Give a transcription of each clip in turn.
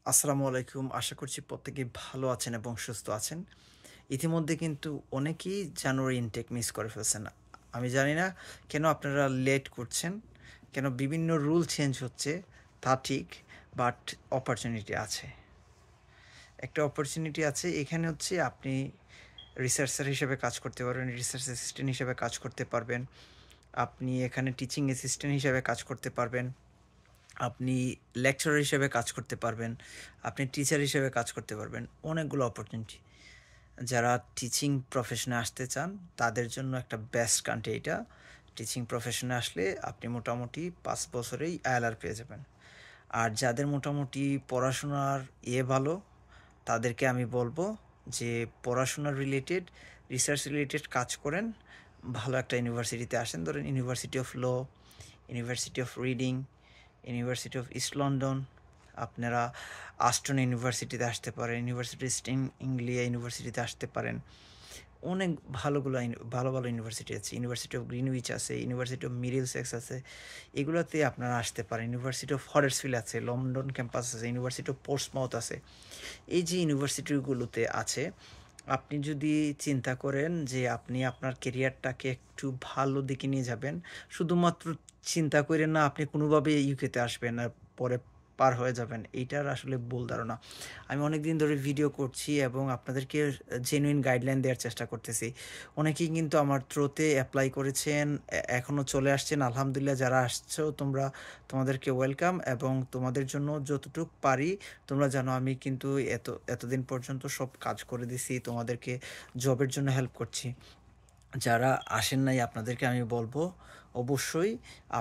আসসালামু আলাইকুম। আশা করছি প্রত্যেকেই ভালো আছেন এবং সুস্থ আছেন। ইতিমধ্যে কিন্তু অনেকেই জানুয়ারি ইনটেক মিস করে ফেলছেন। আমি জানি না কেন আপনারা লেট করছেন, কেন বিভিন্ন রুল চেঞ্জ হচ্ছে তা ঠিক, বাট অপরচুনিটি আছে। একটা অপরচুনিটি আছে এখানে হচ্ছে আপনি রিসার্চার হিসেবে কাজ করতে পারবেন, রিসার্চ অ্যাসিস্ট্যান্ট হিসেবে কাজ করতে পারবেন। আপনি এখানে টিচিং অ্যাসিস্ট্যান্ট হিসেবে কাজ করতে পারবেন। আপনি লেকচারার হিসেবে কাজ করতে পারবেন, আপনি টিচার হিসেবে কাজ করতে পারবেন। অনেকগুলো অপরচুনিটি। যারা টিচিং প্রফেশনে আসতে চান তাদের জন্য একটা বেস্ট কান্ট্রি এটা। টিচিং প্রফেশনে আসলে আপনি মোটামুটি 5 বছরেই আইএলআর পেয়ে যাবেন। আর যাদের মোটামুটি পড়াশোনার ভালো, তাদেরকে আমি বলবো যে পড়াশোনার রিলেটেড, রিসার্চ রিলেটেড কাজ করেন, ভালো একটা ইউনিভার্সিটিতে আসেন। ধরেন University of Law, University of Reading, University of East London, আপনারা আস্টন ইউনিভার্সিটিতে আসতে পারেন, ইউনিভার্সিটি স্টিং ইংলিয়া ইউনিভার্সিটিতে আসতে পারেন। অনেক ভালো ভালো ইউনিভার্সিটি আছে। ইউনিভার্সিটি অফ গ্রিনউইচ আছে, ইউনিভার্সিটি অফ মিডলসেক্স আছে, এগুলোতে আপনারা আসতে পারেন। ইউনিভার্সিটি অফ হডার্সফিল্ড আছে, লন্ডন ক্যাম্পাস আছে, ইউনিভার্সিটি অফ পোর্টসমাউথ আছে। এই যে ইউনিভার্সিটিগুলোতে আছে, আপনি যদি চিন্তা করেন যে আপনি আপনার কেরিয়ারটাকে একটু ভালো দিকে নিয়ে যাবেন, শুধুমাত্র চিন্তা করেন না আপনি কোনোভাবে ইউকেতে আসবেন আর পরে পার হয়ে যাবেন, এইটার আসলে ভুল ধারণা। আমি অনেক দিন ধরে ভিডিও করছি এবং আপনাদেরকে জেনুইন গাইডলাইন দেওয়ার চেষ্টা করতেছি। অনেকেই কিন্তু আমার থ্রুতে অ্যাপ্লাই করেছেন, এখনও চলে আসছেন। আলহামদুলিল্লাহ, যারা আসছো তোমাদেরকে ওয়েলকাম, এবং তোমাদের জন্য যতটুক পারি তোমরা জানো আমি কিন্তু এতদিন পর্যন্ত সব কাজ করে দিছি, তোমাদেরকে জবের জন্য হেল্প করছি। যারা আসেন নাই আপনাদেরকে আমি বলবো, অবশ্যই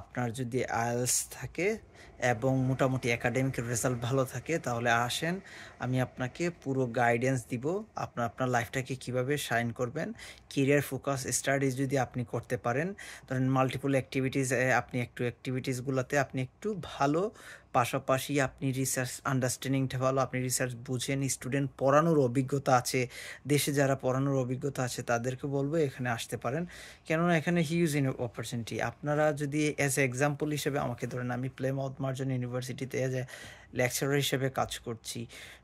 আপনার যদি আইএলস থাকে এবং মোটামুটি একাডেমিক রেজাল্ট ভালো থাকে তাহলে আসেন। আমি আপনাকে পুরো গাইডেন্স দিব, আপনার লাইফটাকে কিভাবে শাইন করবেন। কেরিয়ার ফোকাস স্টাডিজ যদি আপনি করতে পারেন, ধরেন মাল্টিপল অ্যাক্টিভিটিস, আপনি অ্যাক্টিভিটিসগুলোতে আপনি একটু ভালো, পাশাপাশি আপনি রিসার্চ আন্ডারস্ট্যান্ডিংটা ভালো, আপনি রিসার্চ বুঝেন, স্টুডেন্ট পড়ানোর অভিজ্ঞতা আছে, দেশে যারা পড়ানোর অভিজ্ঞতা আছে তাদেরকে বলবো এখানে আসতে পারেন। কেননা এখানে হিউজ অপরচুনিটি। আপনারা যদি অ্যাজ এ এক্সাম্পল হিসেবে আমাকে ধরেন, আমি প্লেমাউথ মার্জন ইউনিভার্সিটিতে অ্যাজ এ লেকচারার হিসেবে কাজ করছি।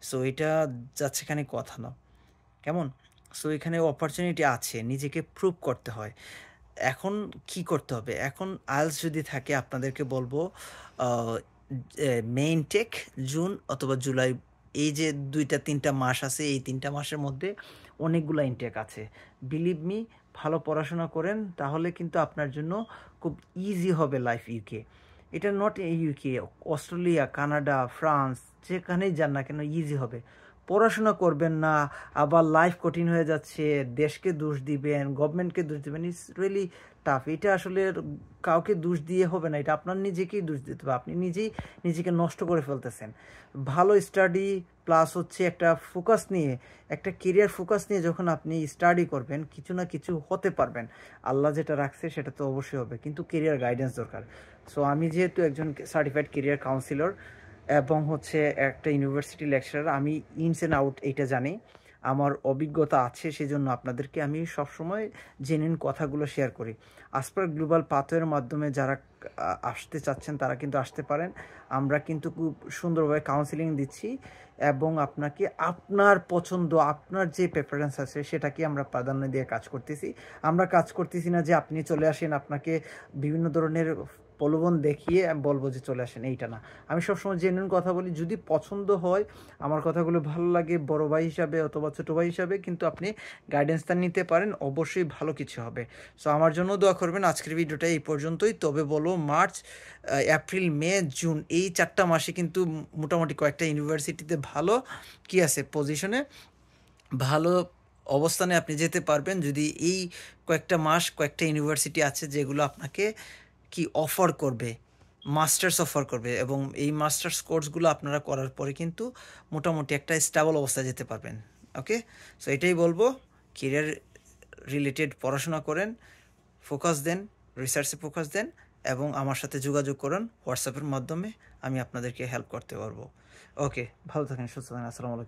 সো এটা যাচ্ছে এখানে কথা না, কেমন? সো এখানে অপরচুনিটি আছে, নিজেকে প্রুভ করতে হয়। এখন কি করতে হবে? এখন আইএলস যদি থাকে আপনাদেরকে বলবো মেইন টেক জুন অথবা জুলাই, এই যে 2-3টা মাস আছে, এই 3টা মাসের মধ্যে অনেকগুলো ইনটেক আছে। বিলিভ মি, ভালো পড়াশোনা করেন তাহলে কিন্তু আপনার জন্য খুব ইজি হবে লাইফ ইউকে। এটা not UK, Australia, Canada, France, যেখানেই যান না কেন ইজি হবে। পড়াশোনা করবেন না, আবার লাইফ কঠিন হয়ে যাচ্ছে, দেশকে দোষ দিবেন, গভর্নমেন্টকে দোষ দিবেন, ইটস রিয়েলি টাফ। এটা আসলে কাউকে দোষ দিয়ে হবে না, এটা আপনার নিজেকেই দোষ দিতে হবে। আপনি নিজেই নিজেকে নষ্ট করে ফেলতেছেন। ভালো স্টাডি প্লাস হচ্ছে একটা ফোকাস নিয়ে, একটা কেরিয়ার ফোকাস নিয়ে যখন আপনি স্টাডি করবেন, কিছু না কিছু হতে পারবেন। আল্লাহ যেটা রাখছে সেটা তো অবশ্যই হবে, কিন্তু কেরিয়ার গাইডেন্স দরকার। সো আমি যেহেতু একজন সার্টিফাইড কেরিয়ার কাউন্সিলর এবং হচ্ছে একটা ইউনিভার্সিটি লেকচারার, আমি ইনস অ্যান্ড আউট এইটা জানি, আমার অভিজ্ঞতা আছে, সেজন্য আপনাদেরকে আমি সবসময় জেনুইন কথাগুলো শেয়ার করি। আসপার গ্লোবাল পাথওয়ের মাধ্যমে যারা আসতে চাচ্ছেন তারা কিন্তু আসতে পারেন। আমরা কিন্তু খুব সুন্দরভাবে কাউন্সিলিং দিচ্ছি এবং আপনাকে আপনার পছন্দ, আপনার যে প্রেফারেন্স আছে সেটাকে আমরা প্রাধান্য দিয়ে কাজ করতেছি। আমরা কাজ করতেছি না যে আপনি চলে আসেন, আপনাকে বিভিন্ন ধরনের প্রলোভন দেখিয়ে আমি বলবো যে চলে আসেন, এইটা না। আমি সবসময় জেনুইন কথা বলি, যদি পছন্দ হয়, আমার কথাগুলো ভালো লাগে, বড় ভাই হিসাবে অথবা ছোটো ভাই হিসাবে কিন্তু আপনি গাইডেন্সটা নিতে পারেন, অবশ্যই ভালো কিছু হবে। সো আমার জন্য দোয়া করবেন। আজকের ভিডিওটা এই পর্যন্তই। তবে বলো, মার্চ, এপ্রিল, মে, জুন, এই 4টা মাসে কিন্তু মোটামুটি কয়েকটা ইউনিভার্সিটিতে ভালো কি আছে পজিশনে, ভালো অবস্থানে আপনি যেতে পারবেন যদি এই কয়েকটা মাস, কয়েকটা ইউনিভার্সিটি আছে যেগুলো আপনাকে কি অফার করবে, মাস্টার্স অফার করবে, এবং এই মাস্টার্স কোর্সগুলো আপনারা করার পরে কিন্তু মোটামুটি একটা স্টেবল অবস্থায় যেতে পারবেন। ওকে, সো এটাই বলবো, কেরিয়ার রিলেটেড পড়াশোনা করেন, ফোকাস দেন, রিসার্চে ফোকাস দেন, এবং আমার সাথে যোগাযোগ করুন হোয়াটসঅ্যাপের মাধ্যমে, আমি আপনাদেরকে হেল্প করতে পারবো। ওকে, ভালো থাকেন, সুস্থ থাকেন, আসসালামু আলাইকুম।